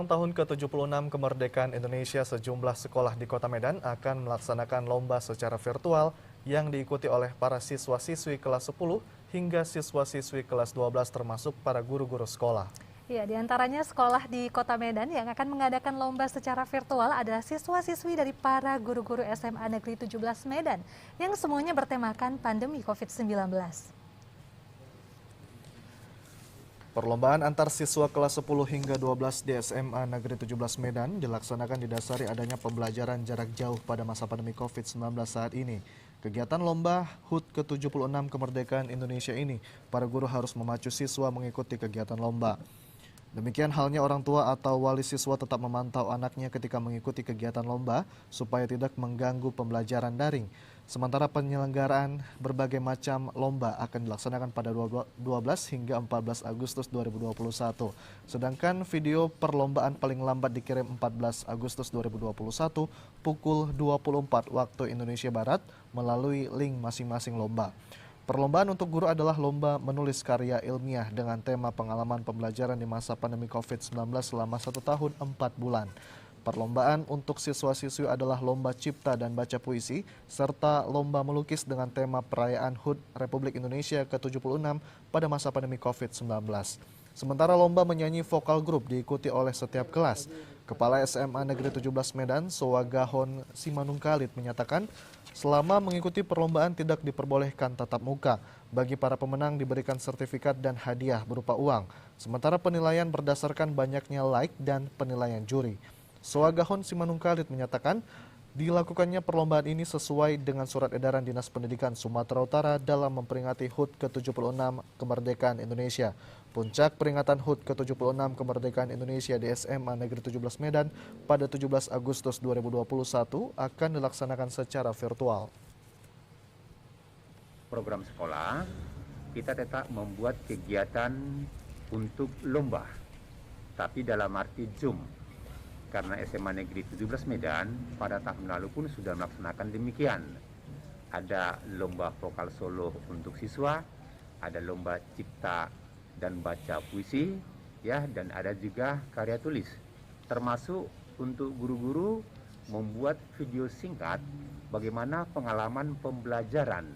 Tahun ke-76 kemerdekaan Indonesia, sejumlah sekolah di Kota Medan akan melaksanakan lomba secara virtual yang diikuti oleh para siswa-siswi kelas 10 hingga siswa-siswi kelas 12 termasuk para guru-guru sekolah. Ya, di antaranya sekolah di Kota Medan yang akan mengadakan lomba secara virtual adalah siswa-siswi dari para guru-guru SMA Negeri 17 Medan yang semuanya bertemakan pandemi COVID-19. Perlombaan antar siswa kelas 10 hingga 12 di SMA Negeri 17 Medan dilaksanakan didasari adanya pembelajaran jarak jauh pada masa pandemi COVID-19 saat ini. Kegiatan lomba HUT ke-76 kemerdekaan Indonesia ini, para guru harus memacu siswa mengikuti kegiatan lomba. Demikian halnya orang tua atau wali siswa tetap memantau anaknya ketika mengikuti kegiatan lomba supaya tidak mengganggu pembelajaran daring. Sementara penyelenggaraan berbagai macam lomba akan dilaksanakan pada 12 hingga 14 Agustus 2021. Sedangkan video perlombaan paling lambat dikirim 14 Agustus 2021 pukul 24 waktu Indonesia Barat melalui link masing-masing lomba. Perlombaan untuk guru adalah lomba menulis karya ilmiah dengan tema pengalaman pembelajaran di masa pandemi COVID-19 selama 1 tahun 4 bulan. Perlombaan untuk siswa-siswi adalah lomba cipta dan baca puisi, serta lomba melukis dengan tema perayaan HUT Republik Indonesia ke-76 pada masa pandemi COVID-19. Sementara lomba menyanyi vokal grup diikuti oleh setiap kelas. Kepala SMA Negeri 17 Medan, Sowagahon Simanungkalit menyatakan, selama mengikuti perlombaan tidak diperbolehkan tatap muka. Bagi para pemenang diberikan sertifikat dan hadiah berupa uang. Sementara penilaian berdasarkan banyaknya like dan penilaian juri. Sowagahon Simanungkalit menyatakan, dilakukannya perlombaan ini sesuai dengan surat edaran Dinas Pendidikan Sumatera Utara dalam memperingati HUT ke-76 kemerdekaan Indonesia. Puncak peringatan HUT ke-76 kemerdekaan Indonesia di SMA Negeri 17 Medan pada 17 Agustus 2021 akan dilaksanakan secara virtual. Program sekolah, kita tetap membuat kegiatan untuk lomba, tapi dalam arti Zoom. Karena SMA Negeri 17 Medan pada tahun lalu pun sudah melaksanakan demikian. Ada lomba vokal solo untuk siswa, ada lomba cipta dan baca puisi, ya, dan ada juga karya tulis. Termasuk untuk guru-guru membuat video singkat bagaimana pengalaman pembelajaran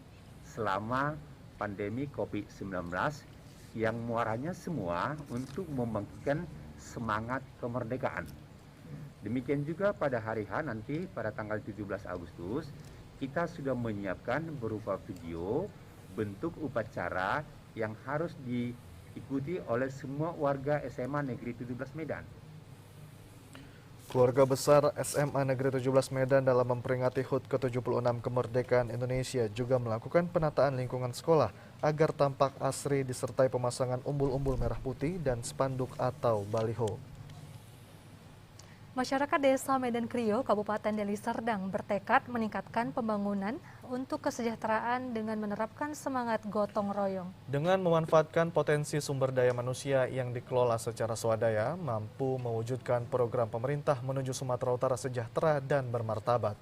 selama pandemi COVID-19 yang muaranya semua untuk membangkitkan semangat kemerdekaan. Demikian juga pada hari H nanti pada tanggal 17 Agustus kita sudah menyiapkan berupa video bentuk upacara yang harus diikuti oleh semua warga SMA Negeri 17 Medan. Keluarga besar SMA Negeri 17 Medan dalam memperingati HUT ke-76 kemerdekaan Indonesia juga melakukan penataan lingkungan sekolah agar tampak asri disertai pemasangan umbul-umbul merah putih dan spanduk atau baliho. Masyarakat Desa Medan Krio, Kabupaten Deli Serdang bertekad meningkatkan pembangunan untuk kesejahteraan dengan menerapkan semangat gotong royong. Dengan memanfaatkan potensi sumber daya manusia yang dikelola secara swadaya, mampu mewujudkan program pemerintah menuju Sumatera Utara sejahtera dan bermartabat.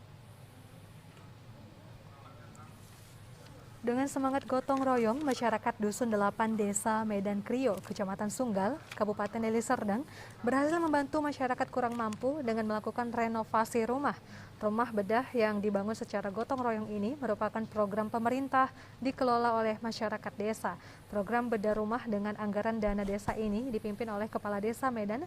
Dengan semangat gotong royong, masyarakat Dusun 8 Desa Medan Krio, Kecamatan Sunggal, Kabupaten Deli Serdang, berhasil membantu masyarakat kurang mampu dengan melakukan renovasi rumah. Rumah bedah yang dibangun secara gotong royong ini merupakan program pemerintah dikelola oleh masyarakat desa. Program bedah rumah dengan anggaran dana desa ini dipimpin oleh Kepala Desa Medan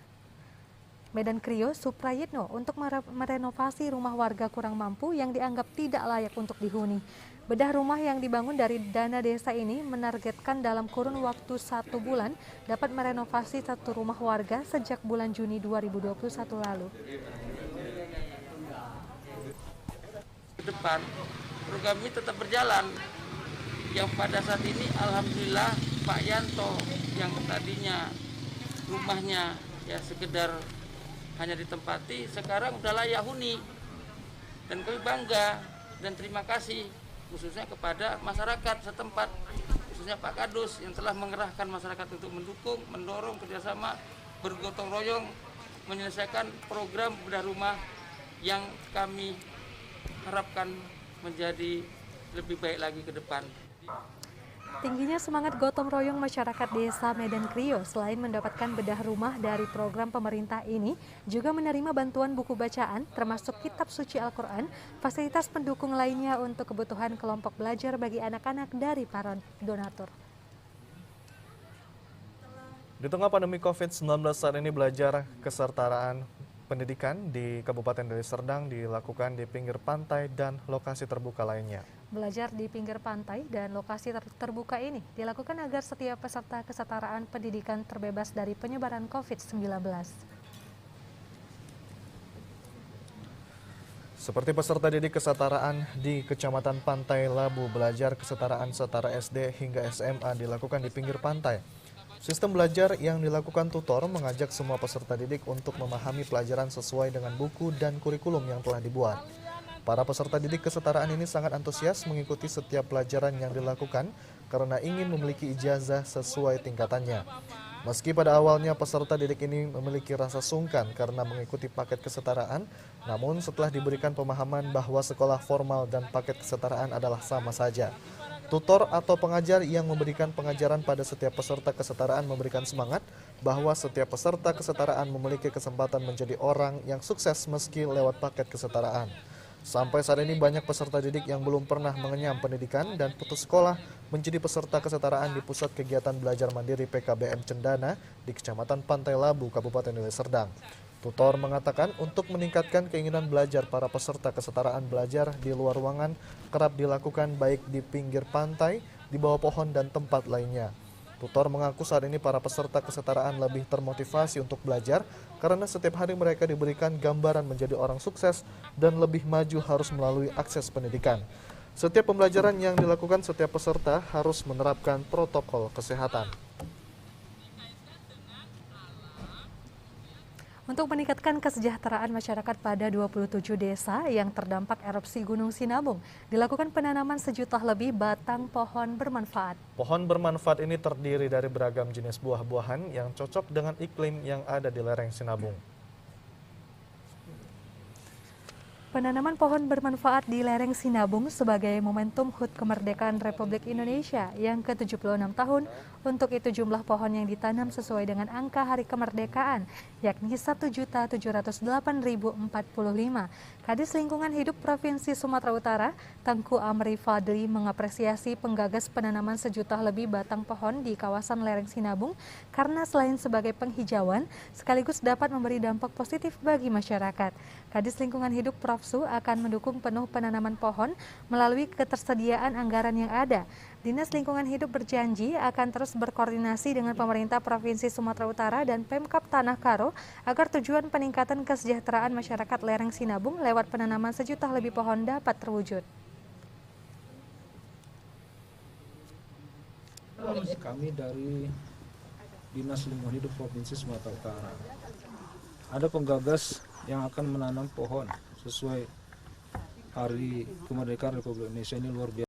Krio, Suprayitno, untuk merenovasi rumah warga kurang mampu yang dianggap tidak layak untuk dihuni. Bedah rumah yang dibangun dari dana desa ini menargetkan dalam kurun waktu 1 bulan dapat merenovasi 1 rumah warga sejak bulan Juni 2021 lalu. Ke depan, program ini tetap berjalan. Yang pada saat ini alhamdulillah Pak Yanto yang tadinya rumahnya ya sekedar hanya ditempati, sekarang udah layak huni. Dan kami bangga dan terima kasih khususnya kepada masyarakat setempat, khususnya Pak Kadus yang telah mengerahkan masyarakat untuk mendukung, mendorong kerjasama bergotong royong menyelesaikan program bedah rumah yang kami harapkan menjadi lebih baik lagi ke depan. Tingginya semangat gotong royong masyarakat desa Medan Krio selain mendapatkan bedah rumah dari program pemerintah ini, juga menerima bantuan buku bacaan termasuk kitab suci Al-Quran, fasilitas pendukung lainnya untuk kebutuhan kelompok belajar bagi anak-anak dari para donatur. Di tengah pandemi COVID-19 saat ini belajar kesetaraan pendidikan di Kabupaten Deli Serdang dilakukan di pinggir pantai dan lokasi terbuka lainnya. Belajar di pinggir pantai dan lokasi terbuka ini dilakukan agar setiap peserta kesetaraan pendidikan terbebas dari penyebaran COVID-19. Seperti peserta didik kesetaraan di Kecamatan Pantai Labu, belajar kesetaraan setara SD hingga SMA dilakukan di pinggir pantai. Sistem belajar yang dilakukan tutor mengajak semua peserta didik untuk memahami pelajaran sesuai dengan buku dan kurikulum yang telah dibuat. Para peserta didik kesetaraan ini sangat antusias mengikuti setiap pelajaran yang dilakukan karena ingin memiliki ijazah sesuai tingkatannya. Meski pada awalnya peserta didik ini memiliki rasa sungkan karena mengikuti paket kesetaraan, namun setelah diberikan pemahaman bahwa sekolah formal dan paket kesetaraan adalah sama saja. Tutor atau pengajar yang memberikan pengajaran pada setiap peserta kesetaraan memberikan semangat bahwa setiap peserta kesetaraan memiliki kesempatan menjadi orang yang sukses meski lewat paket kesetaraan. Sampai saat ini banyak peserta didik yang belum pernah mengenyam pendidikan dan putus sekolah menjadi peserta kesetaraan di Pusat Kegiatan Belajar Mandiri PKBM Cendana di Kecamatan Pantai Labu, Kabupaten Deli Serdang. Tutor mengatakan untuk meningkatkan keinginan belajar para peserta kesetaraan belajar di luar ruangan kerap dilakukan baik di pinggir pantai, di bawah pohon dan tempat lainnya. Tutor mengaku saat ini para peserta kesetaraan lebih termotivasi untuk belajar karena setiap hari mereka diberikan gambaran menjadi orang sukses dan lebih maju harus melalui akses pendidikan. Setiap pembelajaran yang dilakukan setiap peserta harus menerapkan protokol kesehatan. Untuk meningkatkan kesejahteraan masyarakat pada 27 desa yang terdampak erupsi Gunung Sinabung, dilakukan penanaman 1 juta lebih batang pohon bermanfaat. Pohon bermanfaat ini terdiri dari beragam jenis buah-buahan yang cocok dengan iklim yang ada di lereng Sinabung. Penanaman pohon bermanfaat di lereng Sinabung sebagai momentum HUT Kemerdekaan Republik Indonesia yang ke-76 tahun. Untuk itu jumlah pohon yang ditanam sesuai dengan angka hari kemerdekaan, yakni 1.708.045. Kadis Lingkungan Hidup Provinsi Sumatera Utara, Tengku Amri Fadli mengapresiasi penggagas penanaman 1 juta lebih batang pohon di kawasan lereng Sinabung karena selain sebagai penghijauan, sekaligus dapat memberi dampak positif bagi masyarakat. Kadis Lingkungan Hidup Profsu akan mendukung penuh penanaman pohon melalui ketersediaan anggaran yang ada. Dinas Lingkungan Hidup berjanji akan terus berkoordinasi dengan pemerintah Provinsi Sumatera Utara dan Pemkab Tanah Karo agar tujuan peningkatan kesejahteraan masyarakat lereng Sinabung lewat penanaman 1 juta lebih pohon dapat terwujud. Kami dari Dinas Lingkungan Hidup Provinsi Sumatera Utara ada penggagas yang akan menanam pohon sesuai Hari Kemerdekaan Republik Indonesia. Ini luar biasa.